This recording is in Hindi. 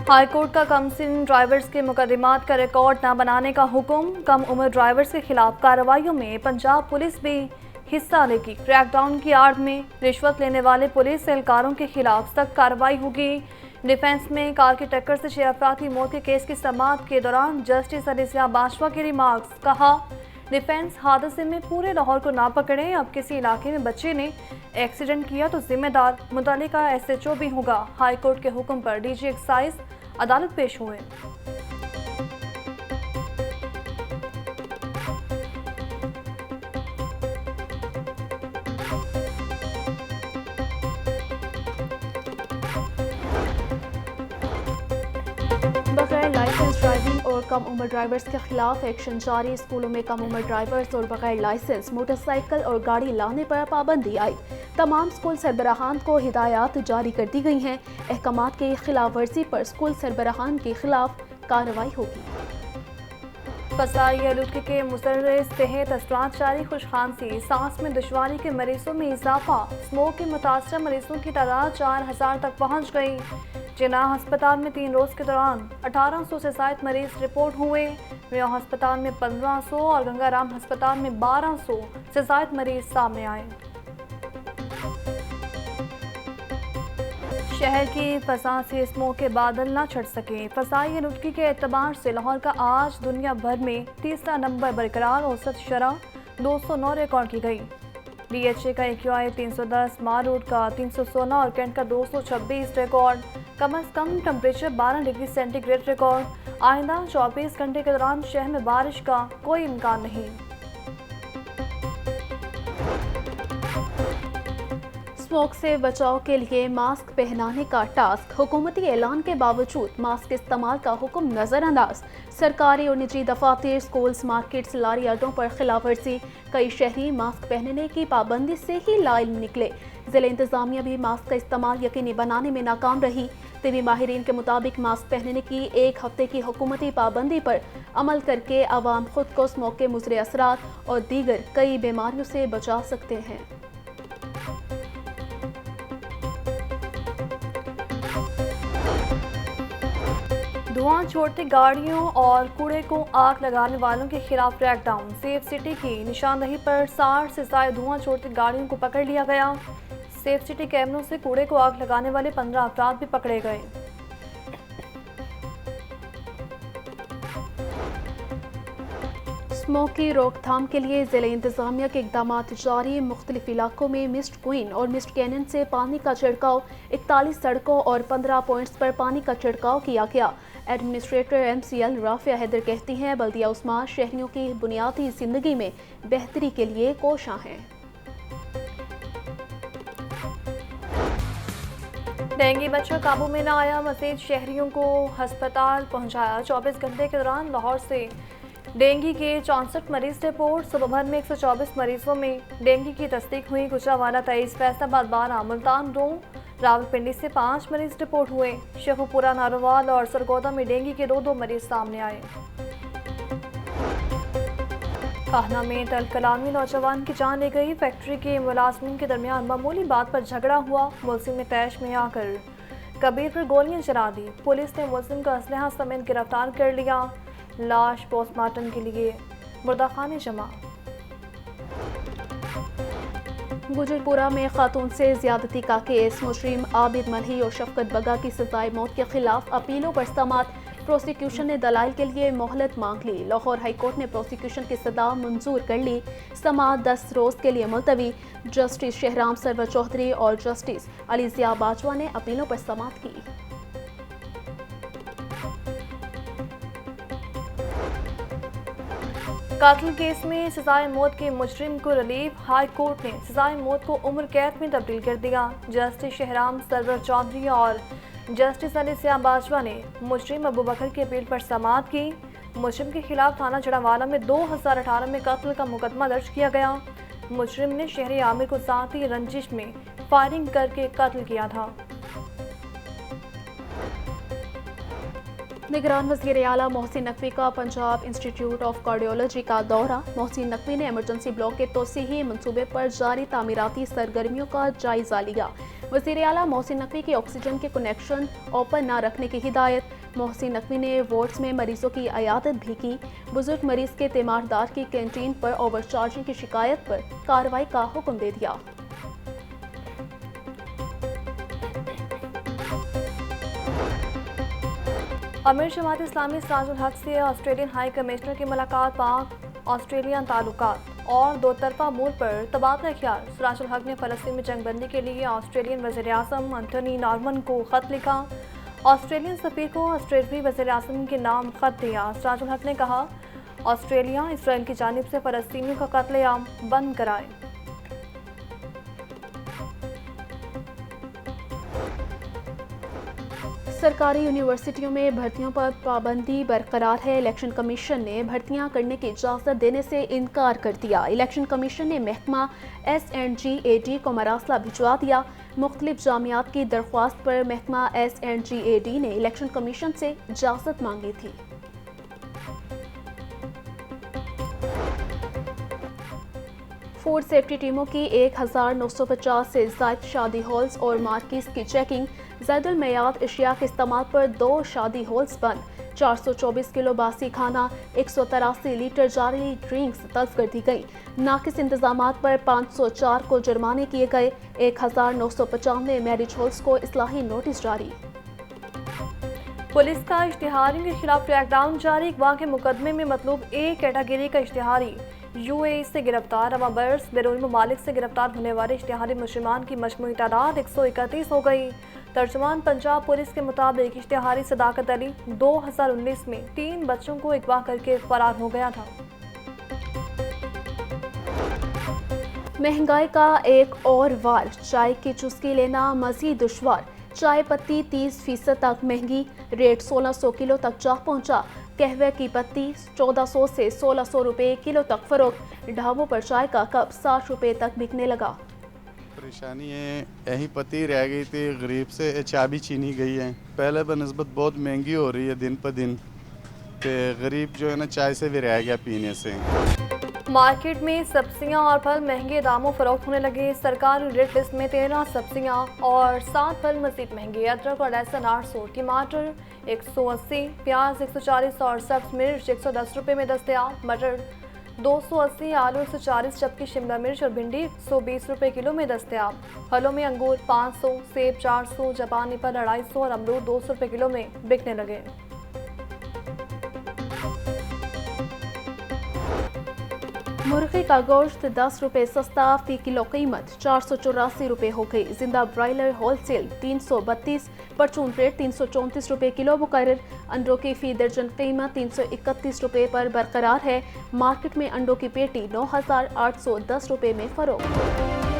हाईकोर्ट का कम सिन ड्राइवर्स के मुकदमात का रिकॉर्ड न बनाने का हुक्म। कम उम्र ड्राइवर्स के खिलाफ कार्रवाइयों में पंजाब पुलिस भी हिस्सा लेगी। क्रैकडाउन की आड़ में रिश्वत लेने वाले पुलिस एहलकारों के खिलाफ सख्त कार्रवाई होगी। डिफेंस में कार की टक्कर से 6 अफराद की मौत के केस की समाअत के दौरान जस्टिस अलिसिया बाजवा के रिमार्क्स। कहा, डिफेंस हादसे में पूरे लाहौर को ना पकड़े। अब किसी इलाके में बच्चे ने एक्सीडेंट किया तो जिम्मेदार मुतल्लिका SHO भी होगा। हाईकोर्ट के हुक्म पर DG एक्साइज अदालत पेश हुए। बगैर लाइसेंस ड्राइविंग और कम उम्र ड्राइवर्स के खिलाफ एक्शन जारी। स्कूलों में कम उम्र ड्राइवर्स और बगैर लाइसेंस मोटरसाइकिल और गाड़ी लाने पर पाबंदी आई। तमाम स्कूल सरबराहान को हिदायत जारी कर दी गई हैं। अहकामात की खिलाफ वर्जी पर स्कूल सरबराहान के खिलाफ कार्रवाई होगी। फसाई आलूदगी के मुसर्रह सेहत असरात जारी। खुश खांसी, सांस में दुश्वारी के मरीजों में इजाफा। स्मोक के मुतासर मरीजों की तादाद 4000 तक पहुँच गई। जिनाह अस्पताल में 3 रोज के दौरान 1800 से ज्यादा मरीज रिपोर्ट हुए। रिया अस्पताल में 1500 और गंगाराम अस्पताल में 1200 से ज्यादा मरीज सामने आए। शहर की फसा से स्मोक के बादल न छट सके। फसाई आलूदगी के एतबार से लाहौर का आज दुनिया भर में तीसरा नंबर बरकरार। औसत शरह 209 रिकॉर्ड की गई। DHA का AQI 310, मारूट का 316 और कैंट का 226 रिकॉर्ड। कम से कम टेम्परेचर 12 डिग्री सेंटीग्रेड रिकॉर्ड। आइंदा 24 घंटे के दौरान शहर में बारिश का कोई इम्कान नहीं। स्मोक से बचाव के लिए मास्क पहनाने का टास्क। हुकूमती ऐलान के बावजूद मास्क इस्तेमाल का हुक्म नजरअंदाज। सरकारी और निजी दफातर, स्कूल्स, मार्केट्स, लारी अड्डों पर खिलाफवर्जी। कई शहरी मास्क पहनने की पाबंदी से ही लाइल निकले। जिला इंतजामिया भी मास्क का इस्तेमाल यकीनी बनाने में नाकाम रही। तिबी माहिरीन के मुताबिक मास्क पहनने की 1 हफ्ते की हुकूमती पाबंदी पर अमल करके आवाम खुद को स्मोक के मुज़र असरात और दीगर कई बीमारियों से बचा सकते हैं। धुआं छोड़ती गाड़ियों और कूड़े को आग लगाने वालों के खिलाफ क्रैकडाउन। सेफ सिटी की निशानदही पर 60 से ज्यादा धुआं छोड़ती गाड़ियों को पकड़ लिया गया। सेफ सिटी कैमरों से कूड़े को आग लगाने वाले 15 अफराद भी पकड़े गए। स्मोक की रोकथाम के लिए जिला इंतजामिया के इकदाम जारी। मुख्तलिफ इलाकों में मिस्ट क्वीन और मिस्ट कैनन से पानी का छिड़काव। 41 सड़कों और 15 पॉइंट्स पर पानी का छिड़काव किया गया। एडमिनिस्ट्रेटर MCL राफिया हैदर कहती हैं, बल्दिया उस्मान शहरियों की बुनियादी जिंदगी में बेहतरी के लिए कोशां हैं। डेंगू बच्चा काबू में न आया। मजीद शहरियों को अस्पताल पहुंचाया। 24 घंटे के दौरान लाहौर से डेंगू के 64 मरीज रिपोर्ट। सुबह भर में 124 मरीजों में डेंगू की तस्दीक हुई। गुजरावाला 23, फैसलाबाद 12, मुल्तान 2, रावलपिंडी से 5 मरीज रिपोर्ट हुए। शेखुपुरा, नारोवाल और सरगोदा में डेंगू के 2 मरीज सामने आए। काहना में तल कलामी नौजवान की जान ले गई। फैक्ट्री के मुलाजमीन के दरमियान मामूली बात पर झगड़ा हुआ। मुलजिम ने तैश में आकर कबीर पर गोलियां चला दी। पुलिस ने मुलजिम को असलहा समेत गिरफ्तार कर लिया। लाश पोस्टमार्टम के लिए मुर्दाखाने जमा। गुजरपुरा में खातून से ज्यादती का केस। मुजरिम आबिद मल्ही और शफकत बगा की सजाए मौत के खिलाफ अपीलों पर समाअत। प्रोसिक्यूशन ने दलाइल के लिए मोहलत मांग ली। लाहौर हाईकोर्ट ने प्रोसिक्यूशन की सदा मंजूर कर ली। समाअत 10 रोज के लिए मुलतवी। जस्टिस शहराम सरवर चौधरी और जस्टिस अलिसिया बाजवा ने अपीलों पर समाअत की। कातिल केस में सजाए मौत के मुजरिम को रिलीफ। हाई कोर्ट ने सजाए मौत को उम्र कैद में तब्दील कर दिया। जस्टिस शहराम सरवर चौधरी और जस्टिस अलिसिया बाजवा ने मुजरिम अबू बकर की अपील पर समाअत की। मुजरिम के खिलाफ थाना जड़ावाला में 2018 में कत्ल का मुकदमा दर्ज किया गया। मुजरिम ने शहरी आमिर को जाती रंजिश में फायरिंग करके कत्ल किया था। निगरान वज़ीर आला मोहसिन नकवी का पंजाब इंस्टीट्यूट ऑफ कार्डियोलॉजी का दौरा। मोहसिन नकवी ने एमरजेंसी ब्लॉक के तोसीही मंसूबे पर जारी तामीराती सरगर्मियों का जायजा लिया। वज़ीर आला मोहसिन नकवी की ऑक्सीजन के कनेक्शन ओपन न रखने की हिदायत। मोहसिन नकवी ने वार्ड्स में मरीजों की इयादत भी की। बुजुर्ग मरीज के तीमारदार की कैंटीन पर ओवरचार्जिंग की शिकायत पर कार्रवाई का हुक्म दे दिया। अमीर जमात इस्लामी सिराजुल हक से ऑस्ट्रेलियन हाई कमिश्नर की मुलाकात। पाक ऑस्ट्रेलियन ताल्लुकात और दो तरफा मूल पर तबादला ख्याल। सिराजुल हक ने फ़लस्तीन में जंगबंदी के लिए ऑस्ट्रेलियन वज़ीर आज़म एंथनी नॉर्मन को ख़त लिखा। ऑस्ट्रेलियन सफ़ीर को ऑस्ट्रेलियाई वज़ीर आज़म के नाम ख़त दिया। सिराजुल हक ने कहा, ऑस्ट्रेलिया इसराइल की जानिब से फ़लस्तीनियों का कत्लेआम बंद कराए। सरकारी यूनिवर्सिटियों में भर्तियों पर पाबंदी बरकरार है। इलेक्शन कमीशन ने भर्तियां करने की इजाज़त देने से इनकार कर दिया। इलेक्शन कमीशन ने महकमा SNGAD को मरासला भिजवा दिया। मुख्तलिफ जामियात की दरख्वास्त पर महकमा SNGAD ने इलेक्शन कमीशन से इजाज़त मांगी थी। फूड सेफ्टी टीमों की 1950 से ज़ायद शादी हॉल्स और मार्केट्स की चेकिंग। ज़ैदुल मयाद अशिया के इस्तेमाल पर 2 शादी हॉल्स बंद। 424 किलो बासी खाना, 183 लीटर जारी ड्रिंक्स तल्फ कर दी गई। नाकिस इंतजामात पर 504 को जुर्माने किए गए। 1995 मैरिज हॉल्स को इस्लाही नोटिस जारी। पुलिस का इश्तिहारियों के खिलाफ क्रैकडाउन जारी। अगवा के मुकदमे में मतलूब A कैटेगरी का इश्तिहारी UAE से गिरफ्तार। अवाबर्स बैरून ममालिक से गिरफ्तार होने वाले इश्तिहारी मुजरिमान की मजमूई तादाद 131 हो गई। तर्जुमान पंजाब पुलिस के मुताबिक इश्तिहारी सदाकत अली 2019 में 3 बच्चों को अगवा करके फरार हो गया था। महंगाई का एक और वार। चाय की चुस्की लेना मजीद दुश्वार। चाय पत्ती 30% तक महंगी। रेट 1600 किलो तक जा पहुंचा। कहवे की पत्ती 1400 से 1600 रुपए किलो तक फरोख्त। ढाबों पर चाय का कप 60 रुपए तक बिकने लगा। परेशानी है, यही पत्ती रह गई थी, गरीब से चाय भी छीनी गई है। पहले बनस्बत बहुत महंगी हो रही है दिन पर दिन, तो गरीब जो है ना चाय से भी रह गया पीने से। मार्केट में सब्जियां और फल महंगे दामों फरोख्त होने लगे। सरकारी रेट लिस्ट में 13 सब्जियां और 7 फल मजीद महंगे। अदरक और लहसुन 800, टमाटर 180, प्याज 140 और सब्ज मिर्च 110 रुपये में दस्तयाब। मटर 280, आलू 140, जबकि शिमला मिर्च और भिंडी 120 रुपये किलो में दस्तयाब। फलों में अंगूर 500, सेब 400, जापानी फल 250 और अमरूद 200 रुपये किलो में बिकने लगे। मुर्गी का गोश्त 10 रुपये सस्ता। फी किलो कीमत 484 रुपये हो गई। जिंदा ब्रायलर होलसेल 332, परचून रेट 334 रुपये किलो मुकर्रर। अंडों की फी दर्जन कीमत 331 रुपये पर बरकरार है। मार्केट में अंडों की पेटी 9810 रुपये में फरोख्त।